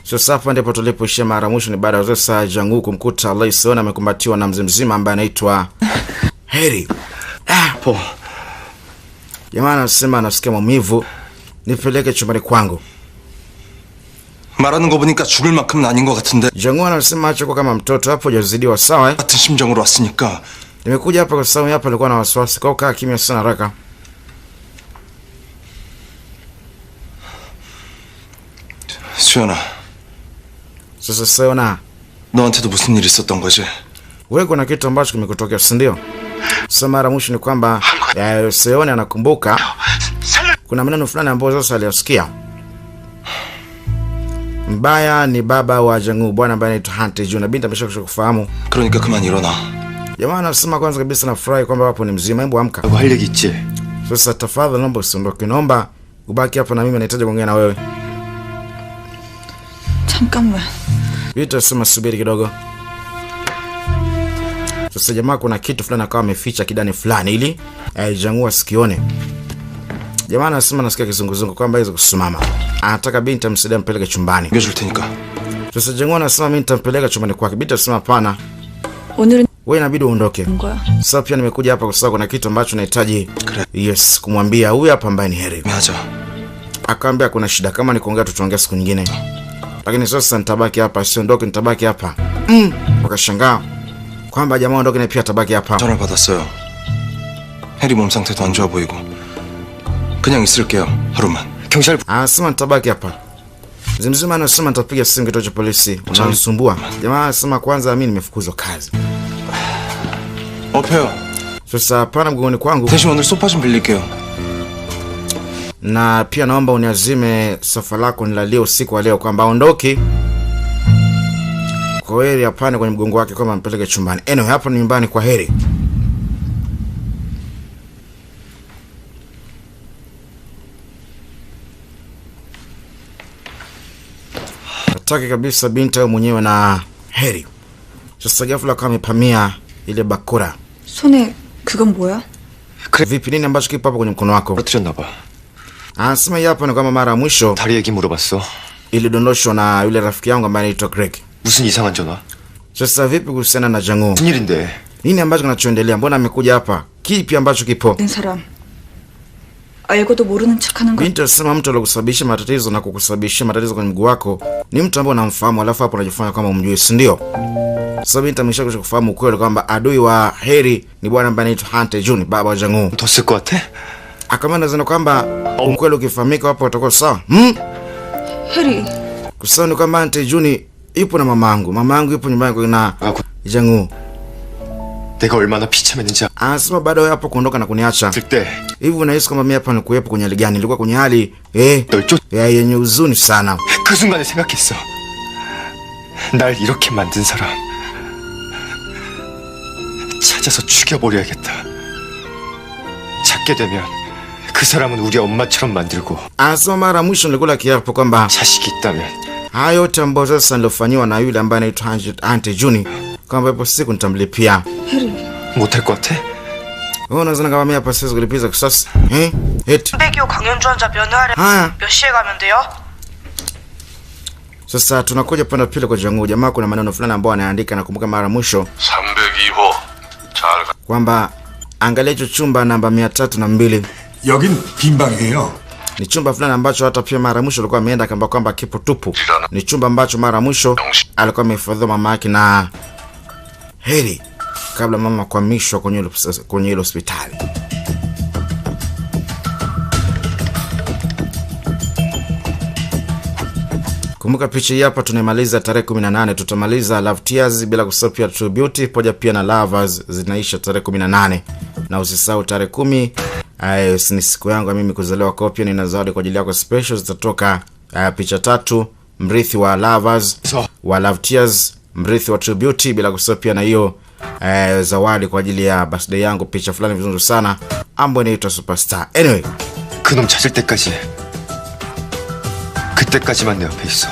Sasa hapa ndipo tulipoishia mara mwisho, ni baada ya sasa Jang-woo kumkuta Lee Seon amekumbatiwa na mzee mzima ambaye anaitwa Harry. Po. Jamaa anasema anasikia maumivu, nipeleke chumbani kwangu. 말하는 거 보니까 죽을 만큼은 아닌 것 같은데. Jang-woo anasema acha kwa kama mtoto hapo hajazidiwa sawa. 같은 심정으로 왔으니까. Nimekuja hapa kwa sababu hapa nilikuwa na wasiwasi. Kaa kimya sana haraka. 수연아. Sasa Seona, 너한테도 무슨 일 있었던 거지? wewe kuna kitu ambacho kimekutokea, si ndio? Sasa mara mwisho ni kwamba Seona anakumbuka kuna maneno fulani ambayo sasa aliyasikia. Mbaya ni baba wa Jang-woo, bwana ambaye anaitwa Hante Jun, na binti ameshakusha kufahamu. 그러니까 그만 일어나. Jamaa anasema kwanza kabisa nafurahi kwamba wapo ni mzima, hebu amka. 할 얘기 있지? Sasa tafadhali naomba usiondoke, naomba ubaki hapa na mimi nahitaji kuongea na wewe. 잠깐만. Vita sema subiri kidogo. Sasa jamaa kuna kitu fulani akawa ameficha kidani fulani ili Jang-woo asikione. Jamaa anasema nasikia kizunguzungu kwamba hizo kusimama. Anataka binti amsaidie mpeleke chumbani. 이겨줄 테니까. Sasa Jang-woo anasema mimi nitampeleka chumbani kwake. Binti anasema hapana. 오늘은 Wewe inabidi uondoke. 거야. Sasa pia nimekuja hapa kwa sababu kuna kitu ambacho nahitaji kumwambia huyu hapa ambaye ni Harry. 맞아. Akaambia kuna shida, kama ni kuongea tutaongea siku nyingine. Lakini sasa nitabaki hapa, siondoke, nitabaki hapa. Wakashangaa kwamba jamaa ondoke na pia atabaki hapa. 전화를 받았어요. 해리 몸 상태도 안 좋아 보이고. 그냥 있을게요. 하루만. 경찰. Anasema nitabaki hapa. Mzimzima anasema nitapiga simu kituo cha polisi. Unanisumbua. Jamaa anasema kwanza mimi nimefukuzwa kazi. 업해요. Sasa hapana mgongoni kwangu. 대신 오늘 소파 좀 빌릴게요. Na pia naomba uniazime sofa lako nilalie usiku wa leo, kwamba aondoke. Kwa Harry hapana kwenye mgongo wake kwamba mpeleke chumbani. Anyway, hapa ni nyumbani kwa Harry. Hataki kabisa binti au mwenyewe na Harry. Sasa ghafla kama amepamia ile bakora. 손에 그건 뭐야? Vipi, nini ambacho kipo hapo kwenye mkono wako? 떨어뜨렸나 봐. Anasema hapa ni kama mara ya mwisho 다리 얘기 물어봤어. ilidondoshwa na yule rafiki yangu ambaye anaitwa Greg. 무슨 이상한 전화? Sasa vipi kuhusiana na Jang-woo? 무슨 일인데? Nini ambacho kinachoendelea? Mbona amekuja hapa? Kipi ambacho kipo? 된 사람. 알고도 모르는 척하는 거. Binti anasema mtu aliyekusababishia matatizo na kukusababishia matatizo kwenye mguu wako ni mtu ambaye unamfahamu, alafu hapo unajifanya kama umjui, si ndio? Sasa binti ameshakusha kufahamu ukweli kwamba adui wa Harry ni bwana ambaye anaitwa Hante Jun, baba wa Jang-woo. 더 쓸 것 같아? Akamwambia zana kwamba ukweli ukifahamika hapo utakuwa sawa. 해리. Kusema ni kwamba Hante Jun ipo na mamangu. Mamangu ipo nyumbani na Jang-woo. 내가 얼마나 비참했는지 Anasema baada ya hapo kuondoka na kuniacha. 때 Hivi unahisi kwamba mimi hapa nikuwepo kwenye hali gani? Nilikuwa kwenye hali yenye huzuni sana. 그 순간에 생각했어. 날 이렇게 만든 사람 찾아서 죽여버려야겠다. 찾게 되면 그 사람은 우리 엄마처럼 만들고. Anasema mara mwisho nilikula kiapo kwamba 자식이 있다면 haya yote ambayo sasa nilofanywa na yule ambaye anaitwa Hante Jun kwamba ipo siku nitamlipia. 해리. 못할 것 같아? Wewe unazana kama mimi hapa siwezi kulipiza kisasi? Eti. 302호 강연주 환자 면회하려 몇 시에 가면 돼요? Sasa tunakuja pande pili kwa Jang-woo. Jamaa kuna maneno fulani ambayo anaandika, nakumbuka mara mwisho 302호 잘 kwamba angalia hicho chumba namba 302. 여긴 빈 방이에요. Ni chumba fulani ambacho hata pia mara mwisho alikuwa ameenda kwamba kipo tupu. Ni chumba ambacho mara mwisho alikuwa amehifadhiwa mama yake na Harry kabla mama kuhamishwa kwenye ile hospitali. Kumbuka picha hii hapa tunamaliza tarehe 18, tutamaliza Love Tears bila kusahau pia True Beauty pamoja pia na Lovers zinaisha tarehe 18. Na usisahau tarehe 10 ni siku yangu mimi kuzaliwa, kwa pia nina zawadi kwa ajili yako special zitatoka picha 3, mrithi wa Lovers, wa Love Tears, mrithi wa True Beauty, bila kusahau pia na hiyo zawadi kwa ajili ya birthday yangu, picha fulani vizuri sana ambayo inaitwa Superstar. Anyway, 그놈 찾을 때까지 그때까지만 내 옆에 있어.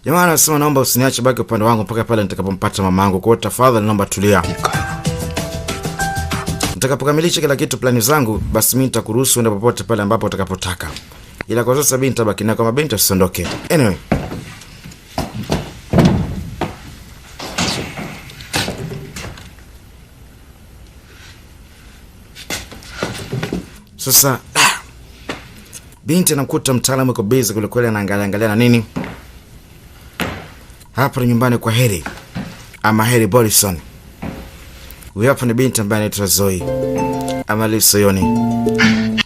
jamaa anasema naomba usiniache, baki upande wangu mpaka pale nitakapompata mamangu. Kwa hiyo tafadhali naomba tulia. Nitakapokamilisha kila kitu plani zangu, basi mimi nitakuruhusu uende popote pale ambapo utakapotaka. Ila kwa sasa binti tabaki na kama binti usiondoke. Anyway, Sasa binti anamkuta mtaalamu yuko busy kule kule, anaangalia na nini. Hapa ni nyumbani kwa Heri ama Heri Bolison. Huyu hapa ni binti ambaye anaitwa Zoe ama Lisoyoni.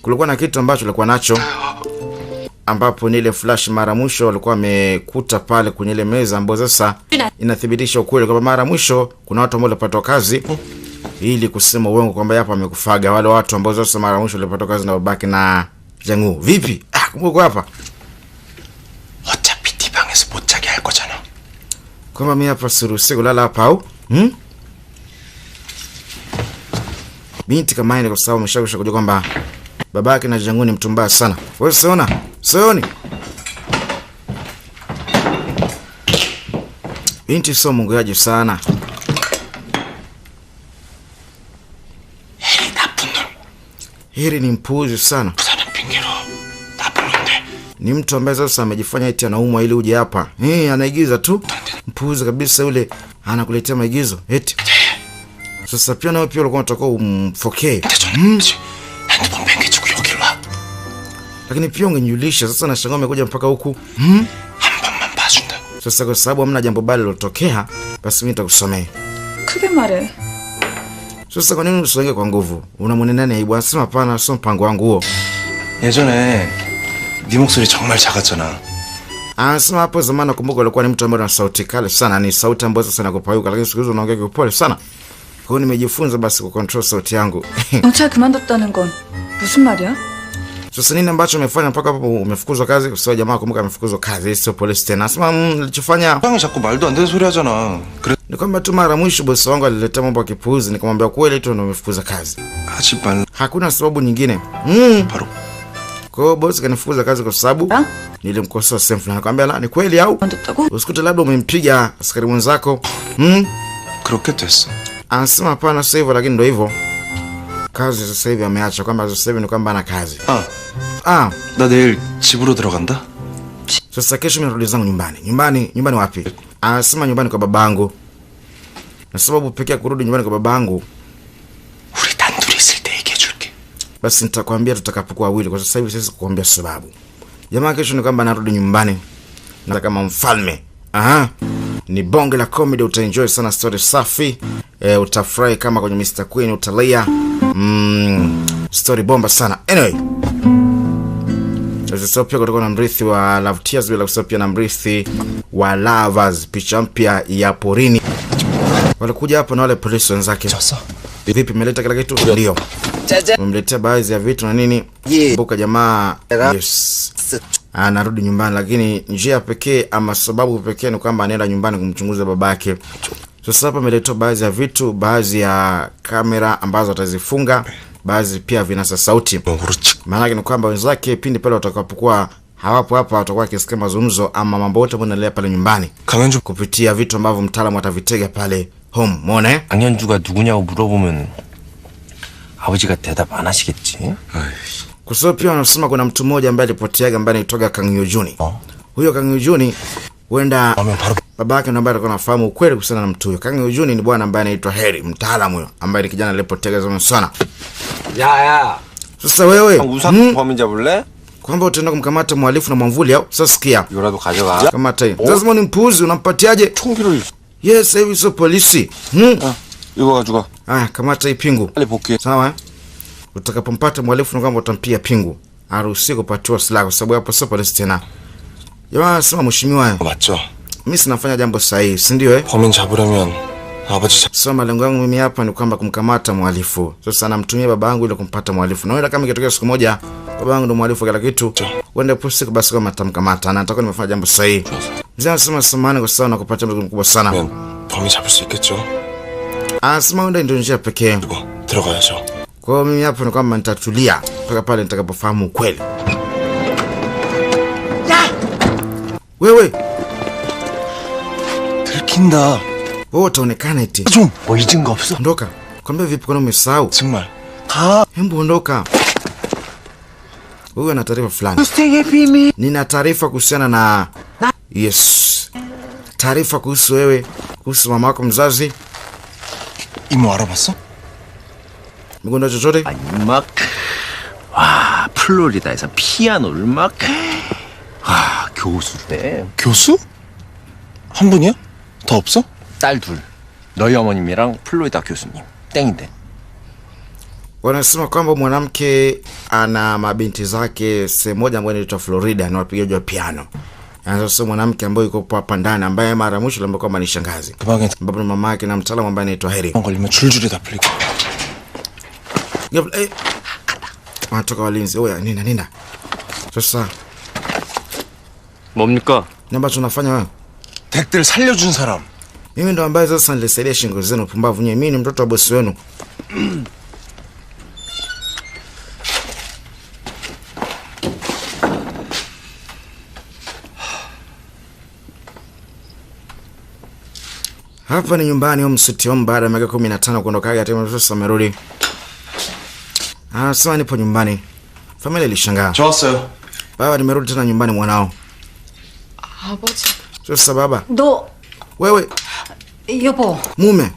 Kulikuwa na kitu ambacho alikuwa nacho, ambapo ni ile flash mara mwisho walikuwa wamekuta pale kwenye ile meza, ambapo sasa inathibitisha ukweli kwamba mara mwisho kuna watu ambao walipata kazi ili kusema uongo kwamba hapa amekufaga wale watu ambao sasa mara mwisho walipata kazi na babake na Jangu. Vipi? Kumbuka hapa. 어차피 네 방에서 못 자게 할 거잖아. Kwamba mimi hapa siruhusi kulala hapa au? Binti kama yeye, kwa sababu ameshakwisha kujua kwamba babake na Jangu ni mtu mbaya sana. Wewe Sioni. Binti sio munguaji sana. Heri ni mpuuzi sana. Ni mtu ambaye sasa amejifanya eti anaumwa ili uje hapa. Anaigiza tu. Mpuuzi kabisa yule, anakuletea maigizo eti. Sasa pia na pia ulikuwa unataka umfokee. Lakini pia ungenyulisha. Sasa na shangaa umekuja mpaka huku. Sasa kwa sababu hamna jambo bali lilotokea, basi mimi nitakusomea. 크게 말해. Sasa kwa nini usonge kwa nguvu? Unamwonea nani aibu? Anasema hapana, sio mpango wangu huo. 예전에 네 목소리 정말 작았잖아. Anasema hapo zamani nakumbuka alikuwa ni mtu ambaye ana sauti kali sana, ni sauti ambayo sasa nakupayuka, lakini siku hizo unaongea kwa upole sana. Kwa hiyo nimejifunza basi ku control sauti yangu. 경찰 그만뒀다는 건 무슨 말이야? Sasa nini ambacho umefanya mpaka hapo umefukuzwa kazi? Kwa sababu jamaa kumbuka amefukuzwa kazi, sio polisi tena. Anasema nilichofanya 형이 자꾸 말도 안 되는 소리 하잖아. 그래 ni kwamba tu mara mwisho bosi wangu alileta mambo ya kipuuzi, nikamwambia kweli tu ndio umefukuza kazi. 하지 말. Hakuna sababu nyingine. 바로. Kwa hiyo bosi kanifukuza kazi kwa sababu nilimkosoa sehemu fulani. Nikamwambia la, ni kweli au? Usikute labda umempiga askari mwenzako. 그렇게 됐어. Anasema hapana, sasa hivyo, lakini ndio hivyo. Kazi sasa hivi ameacha, kwamba sasa hivi ni kwamba ana kazi. 나 내일 집으로 들어간다. Sasa kesho mimi narudi zangu nyumbani. Nyumbani wapi? Anasema nyumbani kwa babangu. Na sababu pekee kurudi nyumbani kwa babangu, 우리 단둘이 있을 때 얘기해 줄게. basi nitakwambia tutakapokuwa wawili. Kwa sasa hivi siwezi kukuambia sababu. Jamaa kesho ni kwamba narudi nyumbani na kama mfalme. Ni bonge la comedy, utaenjoy sana, story safi. Utafurahi kama kwenye Mr. Queen, utalia. Story bomba sana. Anyway, sasa pia kutoka na mrithi wa Love Tears, bila kusahau pia na mrithi wa Lovers, picha mpya ya porini. Walikuja hapa na wale polisi wenzake. Vipi, meleta kila kitu? Ndio. Mmeletea baadhi ya vitu na nini? Kumbuka jamaa, yes, anarudi nyumbani, lakini njia pekee ama sababu pekee ni kwamba anaenda nyumbani kumchunguza babake. Sasa hapa ameletwa baadhi ya vitu, baadhi ya kamera ambazo atazifunga, baadhi pia vinasa sauti. Maana ni kwamba wenzake pindi pale watakapokuwa hawapo hapa watakuwa kisikia mazungumzo ama mambo yote yanaendelea pale nyumbani kupitia vitu ambavyo mtaalamu atavitega pale home. Umeona? 강현주가 누구냐고 물어보면 아버지가 대답 안 하시겠지? Kwa sababu pia wanasema kuna mtu mmoja ambaye alipoteaga ambaye anaitwa Kang Yujuni. Huyo Kang Yujuni huenda babake ndo ambaye alikuwa anafahamu ukweli kuhusiana na mtu huyo. Kang Yujuni ni bwana ambaye anaitwa Heri, mtaalamu huyo ambaye ni kijana alipotega zamani sana. 야야. Sasa wewe 우산 범인 잡을래? kwamba utaenda kumkamata mhalifu na mwamvuli au? Sasa sikia. 이거라도 가져가. Kamata hii. Lazima ni mpuuzi, unampatiaje? 총기를. Yes, hivi sio polisi. 이거 가져가. Kamata hii pingu. 빨리 복귀해. Sawa? Utakapompata mhalifu na kwamba utampia pingu. Haruhusi kupatiwa silaha kwa sababu hapo sio polisi tena. Jamaa sema mheshimiwa, 맞죠? mimi sinafanya jambo sahihi, si ndio 범인 잡으려면 아버지 So malengo yangu mimi hapa ni kwamba kumkamata mhalifu. Sasa namtumia babangu ili kumpata mhalifu. Na wala kama ikitokea siku moja babangu ndo mhalifu kila kitu, wende posi basi kama atamkamata na nitakuwa nimefanya jambo sahihi. Mzee anasema samahani kwa sababu nakupata mzigo mkubwa sana. 범인 잡을 수 있겠죠? Anasema ndio njia pekee. 들어가야죠. Kwa hiyo mimi hapa ni kwamba nitatulia mpaka pale nitakapofahamu ukweli. Wewe 들킨다. wewe utaonekana eti. 좀 뭐 잊은 거 없어? Ondoka. Kwambia vipi kwa nini umesahau? 정말. 가. Hebu ondoka. Wewe una taarifa fulani. Nina taarifa kuhusiana na yes. Taarifa kuhusu wewe, kuhusu mama yako mzazi. 이모 알아봤어? Mgonjwa chochote? 임마. 와, 플로리다에서 피아노를 막. 와, 교수래. 교수? 한 분이야? 더 없어? 딸 둘. 너희 어머님이랑 플로리다 교수님. 땡인데. Wanasema kwamba mwanamke ana mabinti zake sehemu moja ambayo inaitwa Florida na wapigaji wa piano. Sasa mwanamke ambaye yuko hapa ndani ambaye mara mwisho aliambiwa kwamba ni shangazi. Ambapo mama yake na mtaalamu ambaye anaitwa Harry. 걸리면 줄줄이 다 풀리고. Wanatoka walinzi. Oya, nina. Sasa 뭡니까? namba tunafanya wewe. 댁들 살려준 사람. Mimi ndo ambaye sasa nilisaidia shingo zenu pumbavu nyewe. Mimi ni mtoto wa bosi wenu. Hapa ni nyumbani au msitiom baada ya miaka 15 kuondoka tena sasa amerudi. Sasa nipo nyumbani. Familia ilishangaa. 좋았어요. Baba, nimerudi tena nyumbani mwanao. 아버지. Sasa baba. 너 Wewe 여보. mume.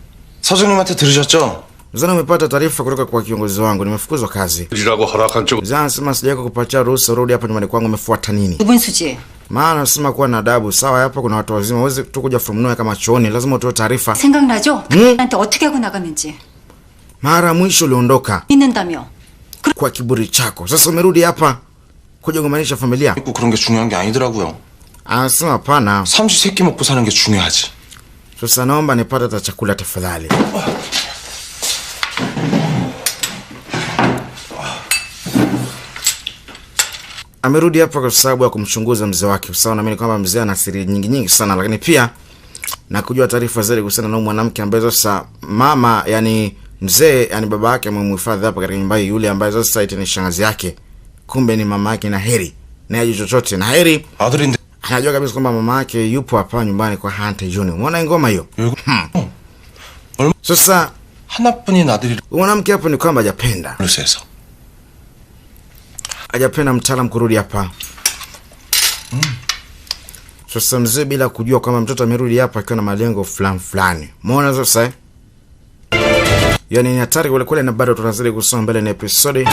서정님한테 들으셨죠? Zana umepata taarifa kutoka kwa kiongozi wangu, nimefukuzwa kazi. 일이라고 허락한 쪽 Zana sema sijaweka kupatia ruhusa rudi hapa nyumbani kwangu, umefuata nini? 누군수지? Maana nasema kuwa na adabu. Sawa, hapa kuna watu wazima, uweze tu kuja from nowhere kama chooni, lazima utoe taarifa. 생각나죠? 나한테 어떻게 하고 나갔는지. Mara mwisho uliondoka 믿는다며. kwa kiburi chako. Sasa umerudi hapa kuja kuunganisha familia. 있고 그런 게 중요한 게 아니더라고요. Anasema hapana. 삼시세끼 먹고 사는 게 중요하지. Sasa naomba nipate hata chakula tafadhali. Amerudi hapa kwa sababu ya kumchunguza mzee wake. Sawa, naamini kwamba mzee ana siri nyingi sana, lakini pia na kujua taarifa zaidi kuhusiana na mwanamke ambaye sasa mama, yani mzee, yani baba yake amemhifadhi hapa katika nyumba yule ambaye sasa eti ni shangazi yake. Kumbe ni mama yake na Harry. Na yeye chochote na Harry 아들인데 anajua kabisa kwamba mama yake yupo hapa nyumbani kwa Hunter Junior. Umeona ngoma hiyo? Sasa 하나뿐인 아들이 mwanamke hapo ni kwamba hajapenda. 루스에서. Hajapenda mtaalamu kurudi hapa. Sasa mzee bila kujua kwamba mtoto amerudi hapa akiwa na malengo fulani. Umeona sasa? Yani ni hatari kule kule, na bado tunazidi kusoma mbele na episode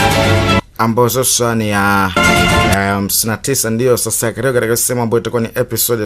ambayo sasa ni ya 59 ndio sasa katika sehemu ambayo itakuwa ni episode